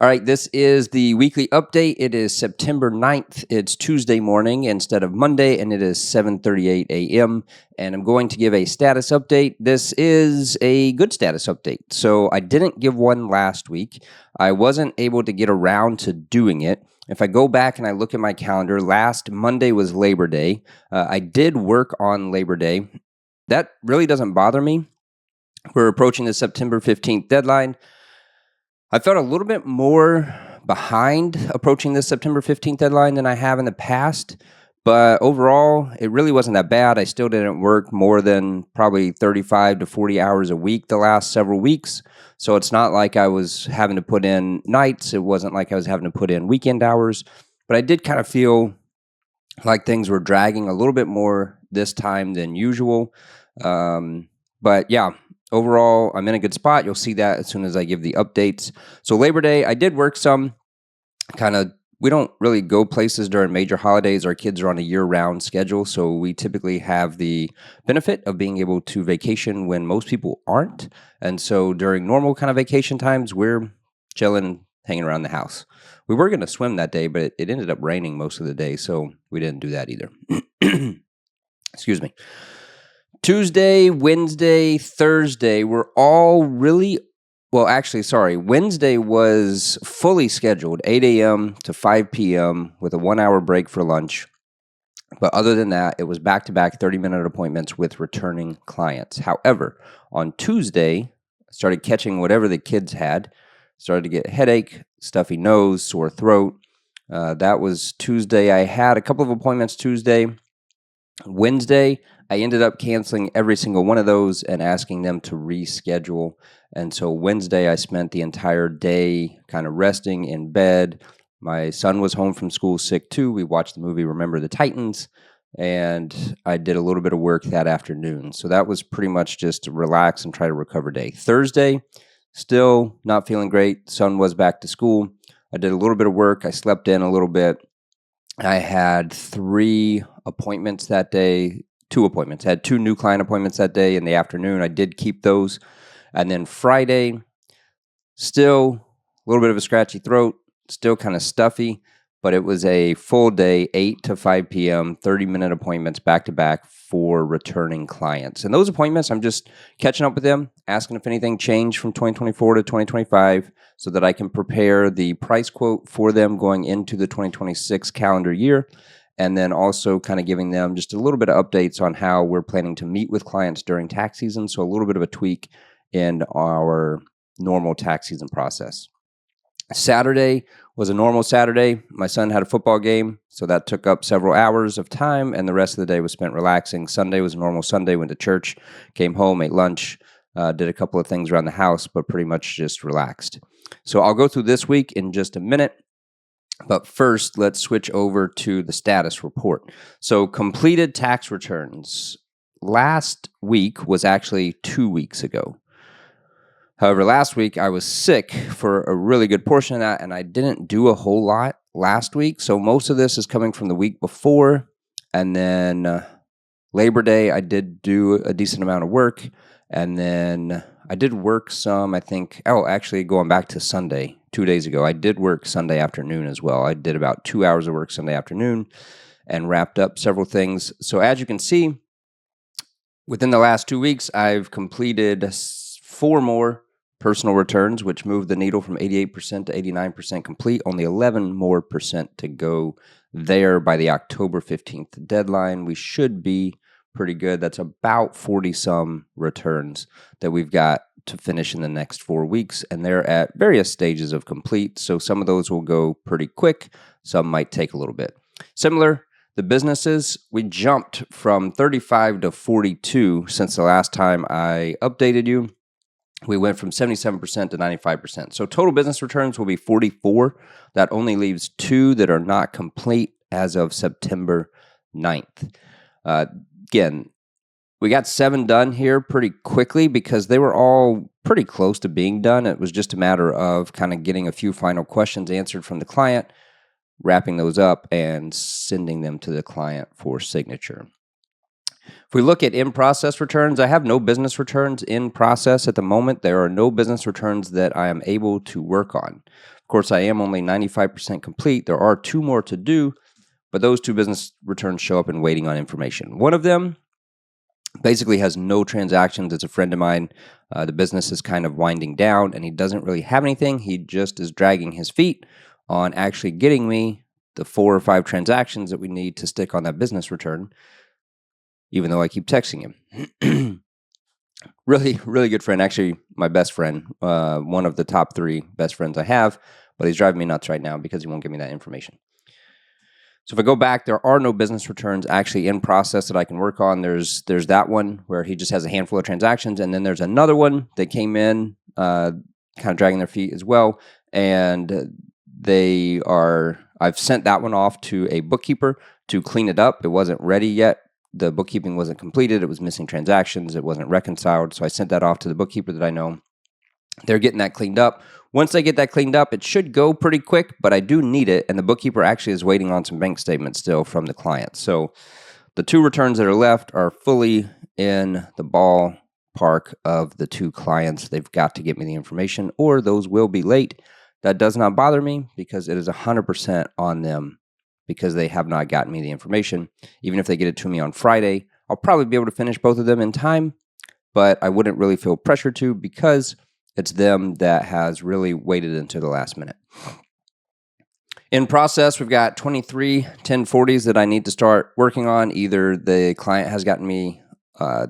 All right, this is the weekly update. It is September 9th. It's Tuesday morning instead of Monday, and it is 7:38 a.m. And I'm going to give a status update. This is a good status update. So I didn't give one last week. I wasn't able to get around to doing it. If I go back and I look at my calendar, last Monday was Labor Day. I did work on Labor Day. That really doesn't bother me. We're approaching the September 15th deadline. I felt a little bit more behind approaching this September 15th deadline than I have in the past, but overall, it really wasn't that bad. I still didn't work more than probably 35 to 40 hours a week the last several weeks, so it's not like I was having to put in nights. It wasn't like I was having to put in weekend hours, but I did kind of feel like things were dragging a little bit more this time than usual. But yeah, overall, I'm in a good spot. You'll see that as soon as I give the updates. So Labor Day, I did work some. We don't really go places during major holidays. Our kids are on a year-round schedule, so we typically have the benefit of being able to vacation when most people aren't. And so during normal kind of vacation times, we're chilling, hanging around the house. We were going to swim that day, but it ended up raining most of the day, so we didn't do that either. Excuse me. Tuesday, Wednesday, Thursday were all Wednesday was fully scheduled, 8 a.m. to 5 p.m. with a 1-hour break for lunch. But other than that, it was back-to-back 30-minute appointments with returning clients. However, on Tuesday, I started catching whatever the kids had. Started to get a headache, stuffy nose, sore throat. That was Tuesday. I had a couple of appointments Tuesday. Wednesday, I ended up canceling every single one of those and asking them to reschedule. And so Wednesday, I spent the entire day kind of resting in bed. My son was home from school sick too. We watched the movie Remember the Titans, and I did a little bit of work that afternoon. So that was pretty much just to relax and try to recover day. Thursday, still not feeling great. Son was back to school. I did a little bit of work. I slept in a little bit. I had 3 appointments that day, 2 appointments. I had 2 new client appointments that day in the afternoon. I did keep those. And then Friday, still a little bit of a scratchy throat, still kind of stuffy, but it was a full day, 8 to 5 p.m., 30-minute appointments back-to-back for returning clients. And those appointments, I'm just catching up with them, asking if anything changed from 2024 to 2025 so that I can prepare the price quote for them going into the 2026 calendar year, and then also kind of giving them just a little bit of updates on how we're planning to meet with clients during tax season, so a little bit of a tweak in our normal tax season process. Saturday was a normal Saturday. My son had a football game, so that took up several hours of time, and the rest of the day was spent relaxing. Sunday was a normal Sunday, went to church, came home, ate lunch, did a couple of things around the house, but pretty much just relaxed. So I'll go through this week in just a minute, but first let's switch over to the status report. So completed tax returns. Last week was actually 2 weeks ago. However, last week I was sick for a really good portion of that, and I didn't do a whole lot last week. So most of this is coming from the week before, and then Labor Day I did do a decent amount of work, and then I did work some, actually going back to Sunday, 2 days ago, I did work Sunday afternoon as well. I did about 2 hours of work Sunday afternoon and wrapped up several things. So as you can see, within the last 2 weeks, I've completed 4 more personal returns, which moved the needle from 88% to 89% complete. Only 11 more percent to go there by the October 15th deadline. We should be pretty good. That's about 40-some returns that we've got to finish in the next 4 weeks, and they're at various stages of complete. So some of those will go pretty quick. Some might take a little bit. Similar, the businesses, we jumped from 35 to 42 since the last time I updated you. We went from 77% to 95%. So total business returns will be 44. That only leaves 2 that are not complete as of September 9th. Again, we got 7 done here pretty quickly because they were all pretty close to being done. It was just a matter of kind of getting a few final questions answered from the client, wrapping those up, and sending them to the client for signature. If we look at in-process returns, I have no business returns in process at the moment. There are no business returns that I am able to work on. Of course, I am only 95% complete. There are 2 more to do, but those 2 business returns show up in waiting on information. One of them basically has no transactions. It's a friend of mine. The business is kind of winding down, and he doesn't really have anything. He just is dragging his feet on actually getting me the 4 or 5 transactions that we need to stick on that business return, even though I keep texting him. Really, really good friend. Actually, my best friend, one of the top 3 best friends I have, but he's driving me nuts right now because he won't give me that information. So if I go back, there are no business returns actually in process that I can work on. There's that one where he just has a handful of transactions, and then there's another one that came in, kind of dragging their feet as well, and I've sent that one off to a bookkeeper to clean it up. It wasn't ready yet. The bookkeeping wasn't completed. It was missing transactions. It wasn't reconciled. So I sent that off to the bookkeeper that I know. They're getting that cleaned up. Once they get that cleaned up, it should go pretty quick, but I do need it. And the bookkeeper actually is waiting on some bank statements still from the client. So the 2 returns that are left are fully in the ballpark of the 2 clients. They've got to get me the information, or those will be late. That does not bother me because it is 100% on them because they have not gotten me the information. Even if they get it to me on Friday, I'll probably be able to finish both of them in time, but I wouldn't really feel pressure to because it's them that has really waited until the last minute. In process, we've got 23 1040s that I need to start working on. Either the client has gotten me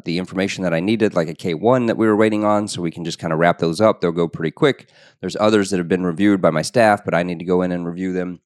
the information that I needed, like a K1 that we were waiting on, so we can just kind of wrap those up. They'll go pretty quick. There's others that have been reviewed by my staff, but I need to go in and review them.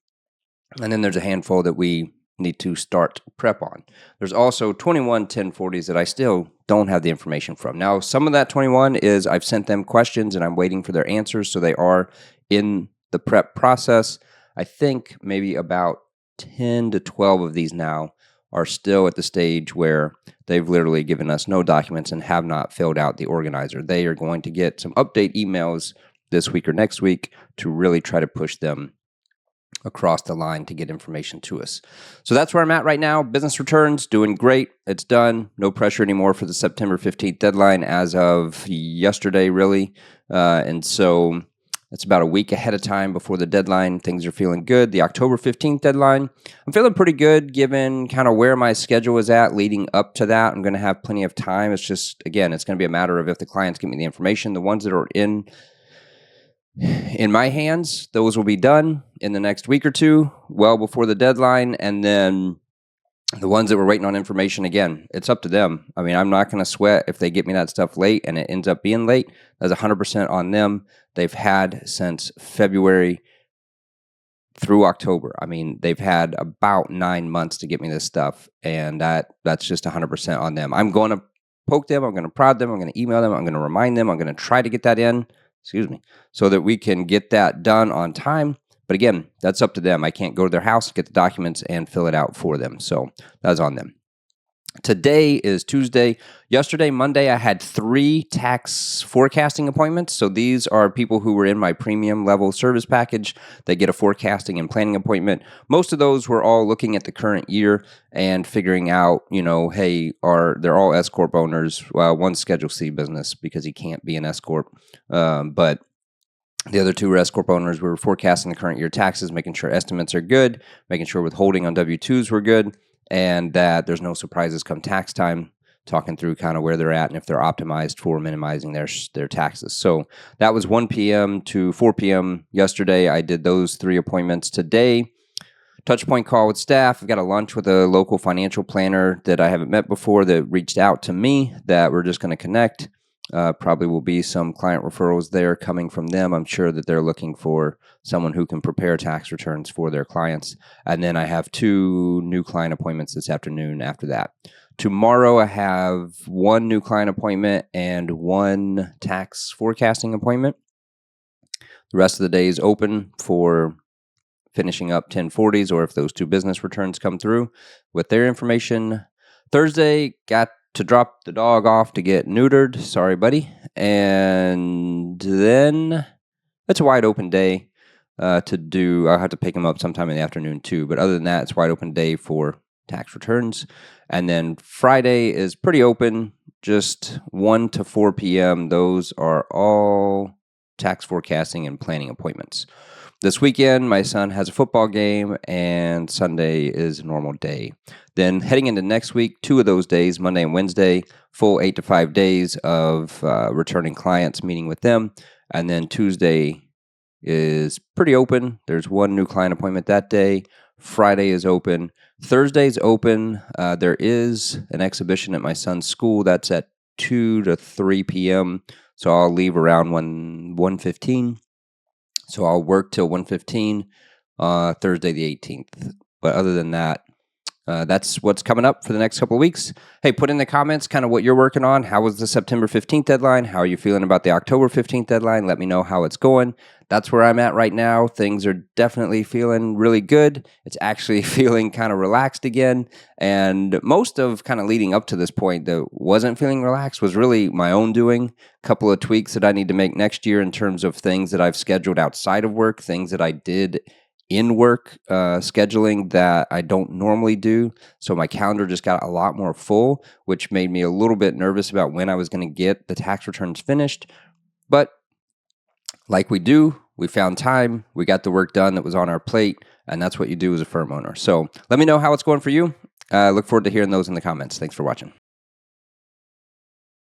And then there's a handful that we need to start prep on. There's also 21 1040s that I still don't have the information from. Now, some of that 21 is I've sent them questions and I'm waiting for their answers, so they are in the prep process. I think maybe about 10 to 12 of these now are still at the stage where they've literally given us no documents and have not filled out the organizer. They are going to get some update emails this week or next week to really try to push them across the line to get information to us. So that's where I'm at right now. Business returns, doing great. It's done. No pressure anymore for the September 15th deadline as of yesterday, really. And so it's about a week ahead of time before the deadline. Things are feeling good. The October 15th deadline, I'm feeling pretty good given kind of where my schedule is at leading up to that. I'm going to have plenty of time. It's just, again, it's going to be a matter of if the clients give me the information. The ones that are in my hands, those will be done in the next week or 2, well before the deadline. And then the ones that we're waiting on information, again, it's up to them. I mean, I'm not going to sweat if they get me that stuff late and it ends up being late. That's 100% on them. They've had since February through October. I mean, they've had about 9 months to get me this stuff, and that's just 100% on them. I'm going to poke them. I'm going to prod them. I'm going to email them. I'm going to remind them. I'm going to try to get that in. So that we can get that done on time. But again, that's up to them. I can't go to their house, get the documents, and fill it out for them. So that's on them. Today is Tuesday. Yesterday, Monday, I had 3 tax forecasting appointments. So these are people who were in my premium level service package. They get a forecasting and planning appointment. Most of those were all looking at the current year and figuring out, hey, they're all S Corp owners. Well, one's Schedule C business because he can't be an S Corp. But the other 2 were S Corp owners. We were forecasting the current year taxes, making sure estimates are good, making sure withholding on W-2s were good, and that there's no surprises come tax time, talking through kind of where they're at and if they're optimized for minimizing their taxes. So that was 1 p.m. to 4 p.m. yesterday. I did those 3 appointments. Today, touch point call with staff. I've got a lunch with a local financial planner that I haven't met before that reached out to me that we're just going to connect. Probably will be some client referrals there coming from them. I'm sure that they're looking for someone who can prepare tax returns for their clients. And then I have 2 new client appointments this afternoon after that. Tomorrow I have 1 new client appointment and 1 tax forecasting appointment. The rest of the day is open for finishing up 1040s or if those 2 business returns come through with their information. Thursday, got to drop the dog off to get neutered. Sorry, buddy. And then it's a wide open day to do. I'll have to pick him up sometime in the afternoon too. But other than that, it's a wide open day for tax returns. And then Friday is pretty open, just 1 to 4 p.m. Those are all tax forecasting and planning appointments. This weekend, my son has a football game, and Sunday is a normal day. Then heading into next week, 2 of those days, Monday and Wednesday, full 8 to 5 days of returning clients, meeting with them. And then Tuesday is pretty open. There's 1 new client appointment that day. Friday is open. Thursday's open. There is an exhibition at my son's school. That's at 2 to 3 p.m. So I'll leave around 1:15. So I'll work till 1:15, Thursday the 18th. But other than that, that's what's coming up for the next couple of weeks. Hey, put in the comments kind of what you're working on. How was the September 15th deadline? How are you feeling about the October 15th deadline? Let me know how it's going. That's where I'm at right now. Things are definitely feeling really good. It's actually feeling kind of relaxed again. And most of kind of leading up to this point that wasn't feeling relaxed was really my own doing. A couple of tweaks that I need to make next year in terms of things that I've scheduled outside of work, things that I did in work scheduling that I don't normally do. So my calendar just got a lot more full, which made me a little bit nervous about when I was going to get the tax returns finished. But like we found time, we got the work done that was on our plate, and that's what you do as a firm owner. So let me know how it's going for you. Look forward to hearing those in the comments. Thanks for watching.